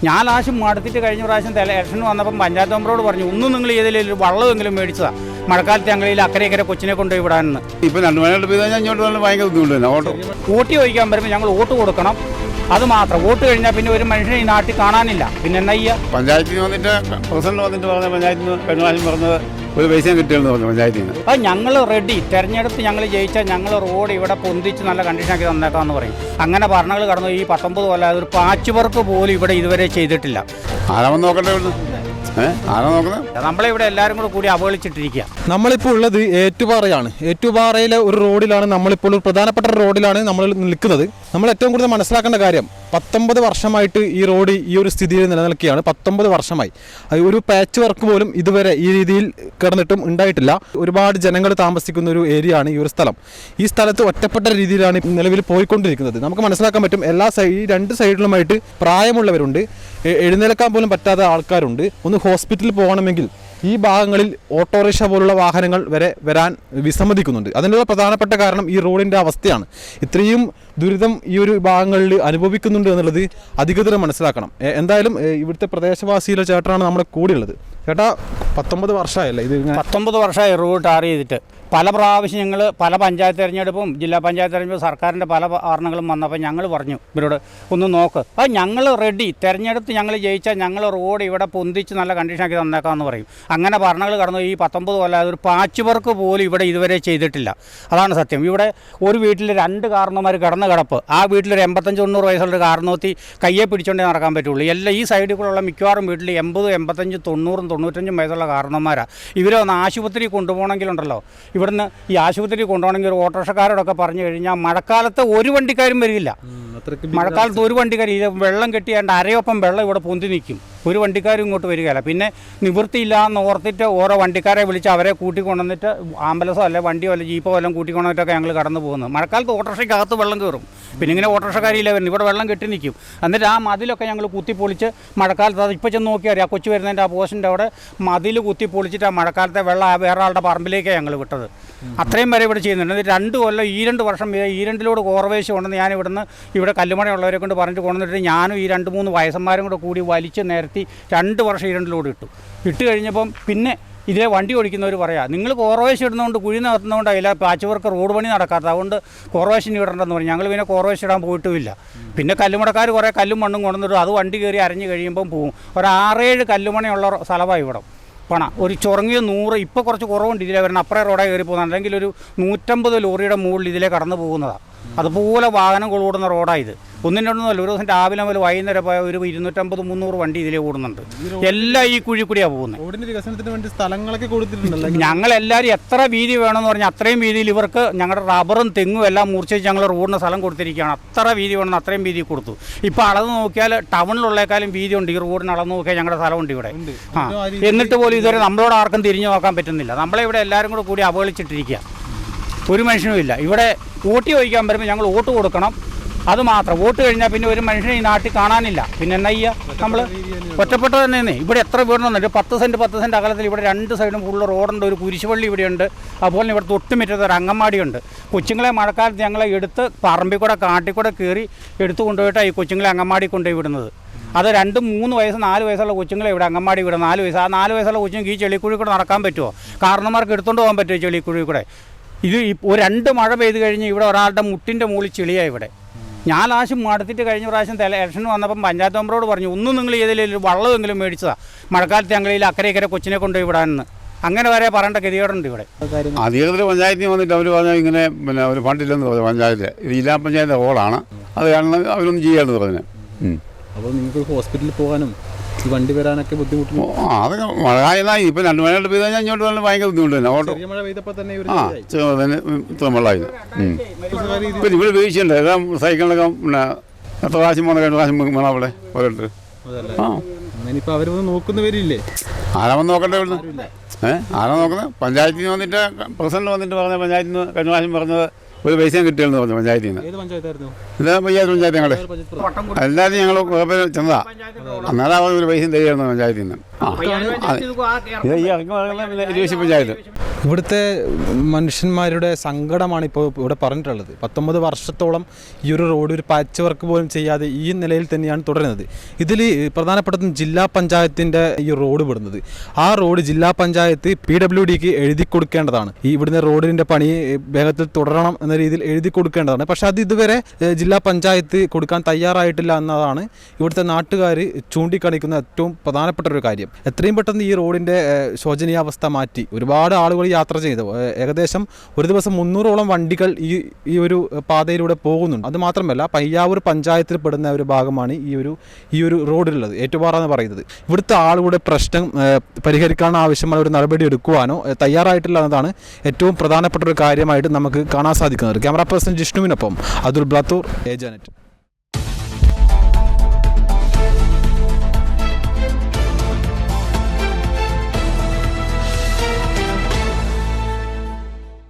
ഞാൻ ലാശം മടുത്തിട്ട് കഴിഞ്ഞ പ്രാവശ്യം ഇലക്ഷന് വന്നപ്പം പഞ്ചായത്ത് മെമ്പറോട് പറഞ്ഞു ഒന്നും നിങ്ങൾ ഏതെങ്കിലും വള്ളമെങ്കിലും മേടിച്ചതാണ് മഴക്കാലത്ത് ഞങ്ങളിൽ അക്കരെ കൊച്ചിനെ കൊണ്ടുപോയി വിടാനെന്ന്. ഇപ്പം 2 മണിയോട്ട് പോയി കഴിഞ്ഞാൽ ഇങ്ങോട്ട് ഭയങ്കര ബുദ്ധിമുട്ട് ഓട്ടോ വോട്ട് ചോദിക്കാൻ വരുമ്പോൾ ഞങ്ങൾ വോട്ട് കൊടുക്കണം. അത് മാത്രം. വോട്ട് കഴിഞ്ഞാൽ പിന്നെ ഒരു മനുഷ്യനെ ഈ നാട്ടിൽ കാണാനില്ല. പിന്നെ എന്നാ ചെയ്യുക? പഞ്ചായത്തിൽ വന്നിട്ട് പ്രസിഡന്റ് വന്നിട്ട് പറഞ്ഞ പഞ്ചായത്തിൽ നിന്ന് കഴിഞ്ഞ പറഞ്ഞത് ഒരു പൈസയും കിട്ടിയെന്ന് പറഞ്ഞു പഞ്ചായത്തിൽ നിന്ന്. അത് ഞങ്ങൾ റെഡി. തെരഞ്ഞെടുപ്പ് ഞങ്ങൾ ജയിച്ചാൽ ഞങ്ങൾ റോഡ് ഇവിടെ പൊന്തിച്ച് നല്ല കണ്ടീഷനാക്കി തന്നേക്കാമെന്ന് പറയും. അങ്ങനെ ഭരണങ്ങൾ കടന്നു. ഈ 19 കൊല്ലം ഒരു പാച്ച് വർക്ക് പോലും ഇവിടെ ഇതുവരെ ചെയ്തിട്ടില്ല. ആരാമെന്ന് നോക്കട്ടെ ഇവിടുന്ന്. ആരാ നോക്കുന്നത്? നമ്മളിവിടെ എല്ലാവരും കൂടി അവഹേളിച്ചിട്ടിരിക്കുക. നമ്മളിപ്പോൾ ഉള്ളത് ഏറ്റുപാറയാണ്. ഏറ്റുപാറയിലെ ഒരു റോഡിലാണ് നമ്മളിപ്പോൾ ഒരു പ്രധാനപ്പെട്ട റോഡിലാണ് നമ്മൾ നിൽക്കുന്നത്. നമ്മൾ ഏറ്റവും കൂടുതൽ മനസ്സിലാക്കേണ്ട കാര്യം 19 വർഷമായിട്ട് ഈ റോഡ് ഈ ഒരു സ്ഥിതിയിൽ നിലനിൽക്കുകയാണ്. 19 വർഷമായി ഒരു പാച്ച് വർക്ക് പോലും ഇതുവരെ ഈ രീതിയിൽ കിടന്നിട്ടും ഉണ്ടായിട്ടില്ല. ഒരുപാട് ജനങ്ങൾ താമസിക്കുന്ന ഒരു ഏരിയ ആണ് ഈ ഒരു സ്ഥലം. ഈ സ്ഥലത്ത് ഒറ്റപ്പെട്ട രീതിയിലാണ് നിലവിൽ പോയിക്കൊണ്ടിരിക്കുന്നത്. നമുക്ക് മനസ്സിലാക്കാൻ പറ്റും. ഈ 2 സൈഡിലുമായിട്ട് പ്രായമുള്ളവരുണ്ട്, എഴുന്നേൽക്കാൻ പോലും പറ്റാത്ത ആൾക്കാരുണ്ട്. ഒന്ന് ഹോസ്പിറ്റലിൽ പോകണമെങ്കിൽ ഈ ഭാഗങ്ങളിൽ ഓട്ടോറിക്ഷ പോലുള്ള വാഹനങ്ങൾ വരെ വരാൻ വിസമ്മതിക്കുന്നുണ്ട്. അതിനുള്ള പ്രധാനപ്പെട്ട കാരണം ഈ റോഡിൻ്റെ അവസ്ഥയാണ്. ഇത്രയും ദുരിതം ഈ ഒരു ഭാഗങ്ങളിൽ അനുഭവിക്കുന്നുണ്ട് എന്നുള്ളത് അധികൃതർ മനസ്സിലാക്കണം. എന്തായാലും ഇവിടുത്തെ പ്രദേശവാസിയിലെ ചേട്ടനാണ് നമ്മുടെ കൂടെയുള്ളത്. ചേട്ടാ, 19 വർഷമായല്ലേ ഇത്? 19 വർഷമായി റോഡ് ടാർ ചെയ്തിട്ട്. പല പ്രാവശ്യം ഞങ്ങൾ പല പഞ്ചായത്ത് തിരഞ്ഞെടുപ്പും ജില്ലാ പഞ്ചായത്ത് തിരഞ്ഞെടുപ്പും സർക്കാരിൻ്റെ പല കാരണങ്ങളും വന്നപ്പോൾ ഞങ്ങൾ പറഞ്ഞു ഇവരോട് ഒന്ന് നോക്ക്. അത് ഞങ്ങൾ റെഡി. തിരഞ്ഞെടുത്ത് ഞങ്ങൾ ജയിച്ചാൽ ഞങ്ങൾ റോഡ് ഇവിടെ പൊന്തിച്ച് നല്ല കണ്ടീഷനാക്കി തന്നേക്കാമെന്ന് പറയും. അങ്ങനെ ഭരണങ്ങൾ കടന്നു. ഈ 19 കൊല്ലം ഒരു പാച്ച് വർക്ക് പോലും ഇവിടെ ഇതുവരെ ചെയ്തിട്ടില്ല. അതാണ് സത്യം. ഇവിടെ ഒരു വീട്ടിൽ 2 കാരണവന്മാർ കിടപ്പ്. ആ വീട്ടിലൊരു 85-90 വയസ്സുള്ള കാരണവത്തി കയ്യെ പിടിച്ചുകൊണ്ടേ നടക്കാൻ പറ്റുള്ളൂ. എല്ലാം ഈ സൈഡിൽ കൂടെയുള്ള മിക്കവാറും വീട്ടിൽ 80, 85, 90, 95 വയസ്സുള്ള കാരണവന്മാരാണ്. ഇവരെ ഒന്ന് ആശുപത്രി കൊണ്ടുപോകണമെങ്കിലുണ്ടല്ലോ, ഇവിടുന്ന് ഈ ആശുപത്രി കൊണ്ടുപോകണമെങ്കിൽ ഒരു ഓട്ടോറിക്ഷക്കാരോടൊക്കെ പറഞ്ഞു കഴിഞ്ഞാൽ മഴക്കാലത്ത് ഒരു വണ്ടിക്കാരും വരില്ല. മഴക്കാലത്ത് ഒരു വണ്ടിക്കാർ ഇത് വെള്ളം കെട്ടിയാണ്ട് അരയൊപ്പം വെള്ളം ഇവിടെ പൊന്തി നിൽക്കും. ഒരു വണ്ടിക്കാരും ഇങ്ങോട്ട് വരികയില്ല. പിന്നെ നിവൃത്തിയില്ലാന്ന് ഓർത്തിട്ട് ഓരോ വണ്ടിക്കാരെ വിളിച്ച് അവരെ കൂട്ടിക്കൊണ്ടുവന്നിട്ട് ആംബുലൻസോ അല്ലെ വണ്ടിയോ അല്ലെ ജീപ്പോ എല്ലാം കൂട്ടിക്കൊണ്ടിട്ടൊക്കെ ഞങ്ങൾ കടന്നു പോകുന്നത്. മഴക്കാലത്ത് ഓട്ടോറിക്ഷയ്ക്കകത്ത് വെള്ളം കയറും. പിന്നെ ഇങ്ങനെ ഓട്ടോറിക്ഷക്കാരില്ല വരുന്നത്. ഇവിടെ വെള്ളം കെട്ടി നിൽക്കും. എന്നിട്ട് ആ മതിലൊക്കെ ഞങ്ങൾ കുത്തിപ്പൊളിച്ച് മഴക്കാലത്ത് അത് ഇപ്പോൾ ചെന്ന് നോക്കിയാൽ അറിയാം. കൊച്ചു വരുന്നതിൻ്റെ ആ പോസ്റ്റിൻ്റെ അവിടെ മതിൽ കുത്തിപ്പൊളിച്ചിട്ട് ആ മഴക്കാലത്തെ വെള്ളം വേറെ ആളുടെ പറമ്പിലേക്കാണ് ഞങ്ങൾ വിട്ടത്. അത്രയും വരെ ഇവിടെ ചെയ്യുന്നുണ്ട്. എന്നിട്ട് 2 കൊല്ലം ഈ 2 വർഷം ഈ 2 കോർവേശം ഉണ്ടെന്ന് ഞാൻ ഇവിടെ കല്ലുമണയുള്ളവരെ കൊണ്ട് പറഞ്ഞിട്ട് കൊണ്ടുവന്നിട്ട് ഞാനും ഈ 2-3 വയസ്സന്മാരും കൂടി വലിച്ച് നേരത്തി 2 വർഷം ഈ 2 ഇട്ട് കഴിഞ്ഞപ്പം പിന്നെ ഇതിലെ വണ്ടി ഓടിക്കുന്നവർ പറയാം നിങ്ങൾ കോർവേശം ഇടുന്നതുകൊണ്ട് കുഴി നടത്തുന്നതുകൊണ്ട് അതിൽ പാച്ച് വർക്ക് റോഡ് പണി നടക്കാത്തത്, അതുകൊണ്ട് കോർവേഷൻ ഇടണ്ടെന്ന് പറഞ്ഞു. ഞങ്ങൾ പിന്നെ കോർവേഷൻ ഇടാൻ പോയിട്ടുമില്ല. പിന്നെ കല്ലുമടക്കാർ കുറേ കല്ലും മണ്ണും കൊണ്ടുവന്നിട്ട് അത് വണ്ടി കയറി അരഞ്ഞ് കഴിയുമ്പം പോവും. ഒരു 6-7 കല്ലുമണയുള്ള സ്ഥലമാണ് ഇവിടെ. ഒരു ചുറങ്ങിയ 100 ഇപ്പോൾ കുറച്ച് കുറവുണ്ട് ഇതിലെ വരുന്ന. അപ്പുറേ റോഡായി കയറി പോകുന്നത്. അല്ലെങ്കിൽ ഒരു 150 ലോറിയുടെ മുകളിൽ ഇതിലെ കടന്നു പോകുന്നതാണ്. അതുപോലെ വാഹനം ഓടുന്ന റോഡായത്. ഒന്നിനൊന്നല്ല. ഒരു ദിവസം രാവിലെ മുതൽ വൈകുന്നേരം പോയ ഒരു 250-300 വണ്ടി ഇതിലേ ഓടുന്നുണ്ട്. എല്ലാം ഈ കുഴി കൂടിയാണ് പോകുന്നത്. ഞങ്ങളെല്ലാവരും എത്ര വീതി വേണമെന്ന് പറഞ്ഞാൽ അത്രയും വീതിയിൽ ഇവർക്ക് ഞങ്ങളുടെ റബ്ബറും തെങ്ങും എല്ലാം മുറിച്ച് ഞങ്ങൾ റോഡിന് സ്ഥലം കൊടുത്തിരിക്കുകയാണ്. അത്ര വീതി വേണമെന്ന് അത്രയും വീതി കൊടുത്തു. ഇപ്പോൾ അളന്ന് നോക്കിയാൽ ടൗണിലുള്ളേക്കാളും വീതി ഉണ്ട്. ഈ റോഡിന് അളന്ന് നോക്കിയാൽ ഞങ്ങളുടെ സ്ഥലമുണ്ട് ഇവിടെ. എന്നിട്ട് പോലും ഇതുവരെ നമ്മളോട് ആർക്കും തിരിഞ്ഞു നോക്കാൻ പറ്റുന്നില്ല. നമ്മളെ ഇവിടെ എല്ലാവരും കൂടി അവഹേളിച്ചിട്ടിരിക്കുക. ഒരു മനുഷ്യനും ഇല്ല. ഇവിടെ വോട്ട് ചോദിക്കാൻ വരുമ്പോൾ ഞങ്ങൾ വോട്ട് കൊടുക്കണം. അത് മാത്രം. വോട്ട് കഴിഞ്ഞാൽ പിന്നെ ഒരു മനുഷ്യനെ ഈ നാട്ടിൽ കാണാനില്ല. പിന്നെ എന്നാ ചെയ്യുക? നമ്മൾ ഒറ്റപ്പെട്ട തന്നെ. ഇവിടെ എത്ര വീടുന്നുണ്ട്? 10 സെൻറ്റ് അകലത്തിൽ ഇവിടെ 2 സൈഡും ഫുള്ള് റോഡുണ്ട്. ഒരു കുരിശുപള്ളി ഇവിടെയുണ്ട്. അതുപോലെ ഇവിടെ തൊട്ടുമിറ്റത്ത് ഒരു അങ്കമാടിയുണ്ട്. കൊച്ചുങ്ങളെ മഴക്കാലത്ത് ഞങ്ങളെ എടുത്ത് പറമ്പിൽ കൂടെ കാട്ടിൽ കൂടെ കയറി എടുത്തു കൊണ്ടുപോയിട്ടാണ് ഈ കൊച്ചുങ്ങളെ അങ്കമാടി കൊണ്ടുപോയി വിടുന്നത്. അത് 2, 3 വയസ്സ് 4 വയസ്സുള്ള കൊച്ചുങ്ങളെ ഇവിടെ അങ്കമാടി വിടും. 4 വയസ്സ്. ആ 4 വയസ്സുള്ള കൊച്ചുങ്ങൾക്ക് ഈ ചെളിക്കുഴി കൂടെ നടക്കാൻ പറ്റുമോ? കാരണന്മാർക്ക് എടുത്തുകൊണ്ട് പോകാൻ പറ്റുമോ ചെളിക്കുഴി കൂടെ? ഇത് ഒരു 2 മഴ പെയ്ത് കഴിഞ്ഞ് ഇവിടെ ഒരാളുടെ മുട്ടിൻ്റെ മുകളിൽ ചെളിയാണ് ഇവിടെ. ഞാൻ ലാശം മടുത്തിട്ട് കഴിഞ്ഞ പ്രാവശ്യം ഇലക്ഷന് വന്നപ്പം പഞ്ചായത്ത് മെമ്പറോട് പറഞ്ഞു ഒന്നും നിങ്ങൾ ഏതെങ്കിലും വള്ളമെങ്കിലും മേടിച്ചതാണ് മഴക്കാലത്ത് ഞങ്ങളിൽ അക്കരെ കൊച്ചിനെ കൊണ്ടുപോയി വിടാനെന്ന്. അങ്ങനെ വരെ പറയേണ്ട ഗതികേടുണ്ട് ഇവിടെ. അധികൃതർ പഞ്ചായത്തിൽ വന്നിട്ട് അവർ പറഞ്ഞാൽ ഇങ്ങനെ പിന്നെ ഒരു ഫണ്ടില്ലെന്ന് പറഞ്ഞു. പഞ്ചായത്ത് ഇത് ജില്ലാ പഞ്ചായത്ത് റോഡാണ്. അത് കാരണം അവരൊന്നും ചെയ്യാമെന്ന് പറഞ്ഞു. അപ്പോൾ നിങ്ങൾക്ക് ഹോസ്പിറ്റലിൽ പോകാനും ഈ വണ്ടി വരാനൊക്കെ ബുദ്ധിമുട്ടുണ്ട്. അതൊക്കെ മഴ ആയതായി. ഇപ്പം 2 മണിയോട്ട് പെയ്ത് കഴിഞ്ഞാൽ ഇങ്ങോട്ട് വന്നാൽ ഭയങ്കര ബുദ്ധിമുട്ട് തന്നെ. ഓട്ടോ മഴ പെയ്തപ്പോൾ തന്നെ ഇത്ര വെള്ളമായിരുന്നു. ഇപ്പം ഇവിടെ വീഴ്ചയുണ്ട്. എല്ലാം സൈക്കിളിലൊക്കെ പിന്നെ എത്ര പ്രാവശ്യം 2 പ്രാവശ്യം വേണം അവിടെ ഓരോരുത്തർ. ഇനിയിപ്പോൾ അവർ വന്ന് നോക്കുന്നവരില്ലേ? ആരാ വന്ന് നോക്കട്ടെ ഇവിടുന്ന്? ആരാ നോക്കുന്നത്? പഞ്ചായത്തിൽ നിന്ന് വന്നിട്ട് പ്രസിഡന്റ് വന്നിട്ട് പറഞ്ഞ പഞ്ചായത്തിൽ നിന്ന് കഴിഞ്ഞ പ്രാവശ്യം പറഞ്ഞത് ഒരു പൈസയും കിട്ടിയെന്ന് പറഞ്ഞു പഞ്ചായത്തിൽ നിന്ന്. ഇത് പഞ്ചായത്ത് ഞങ്ങളുടെ എല്ലാവരും ഞങ്ങൾ ചെന്നതാ. അന്നേരം ഒരു പൈസയും തരികയായിരുന്നു പഞ്ചായത്തിൽ നിന്ന്. ഇത് ഈ ഇറങ്ങി പറയുന്നത് പിന്നെ ഇരുപത് പഞ്ചായത്ത്. ഇവിടുത്തെ മനുഷ്യന്മാരുടെ സങ്കടമാണ് ഇപ്പോൾ ഇവിടെ പറഞ്ഞിട്ടുള്ളത്. 19 വർഷത്തോളം ഈ ഒരു റോഡ് ഒരു പാച്ച് വർക്ക് പോലും ചെയ്യാതെ ഈ നിലയിൽ തന്നെയാണ് തുടരുന്നത്. ഇതിൽ പ്രധാനപ്പെട്ടതും ജില്ലാ പഞ്ചായത്തിൻ്റെ ഈ റോഡ് വിടുന്നത്. ആ റോഡ് ജില്ലാ പഞ്ചായത്ത് PWDക്ക് എഴുതി കൊടുക്കേണ്ടതാണ്. ഈ ഇവിടുന്ന് റോഡിൻ്റെ പണി വേഗത്തിൽ തുടരണം എന്ന രീതിയിൽ എഴുതി കൊടുക്കേണ്ടതാണ്. പക്ഷേ അത് ഇതുവരെ ജില്ലാ പഞ്ചായത്ത് കൊടുക്കാൻ തയ്യാറായിട്ടില്ല എന്നതാണ് ഇവിടുത്തെ നാട്ടുകാർ ചൂണ്ടിക്കാണിക്കുന്ന ഏറ്റവും പ്രധാനപ്പെട്ട ഒരു കാര്യം. എത്രയും പെട്ടെന്ന് ഈ റോഡിൻ്റെ ശോചനീയാവസ്ഥ മാറ്റി ഒരുപാട് ആളുകൾ യാത്ര ചെയ്തു. ഏകദേശം ഒരു ദിവസം 300ഓളം വണ്ടികൾ ഈ ഒരു പാതയിലൂടെ പോകുന്നുണ്ട്. അത് മാത്രമല്ല പയ്യാവൂർ പഞ്ചായത്തിൽ പെടുന്ന ഒരു ഭാഗമാണ് ഈ ഒരു റോഡിലുള്ളത്, ഏറ്റുപാറ എന്ന് പറയുന്നത്. ഇവിടുത്തെ ആളുകളുടെ പ്രശ്നം പരിഹരിക്കാൻ ആവശ്യമായ ഒരു നടപടി എടുക്കുവാനോ തയ്യാറായിട്ടില്ല എന്നതാണ് ഏറ്റവും പ്രധാനപ്പെട്ട ഒരു കാര്യമായിട്ട് നമുക്ക് കാണാൻ സാധിക്കുന്നത്. ക്യാമറ പേഴ്സൺ ജിഷ്ണുവിനൊപ്പം അതുൽ ബ്ലാത്തൂർ, ഏജാനെറ്റ്.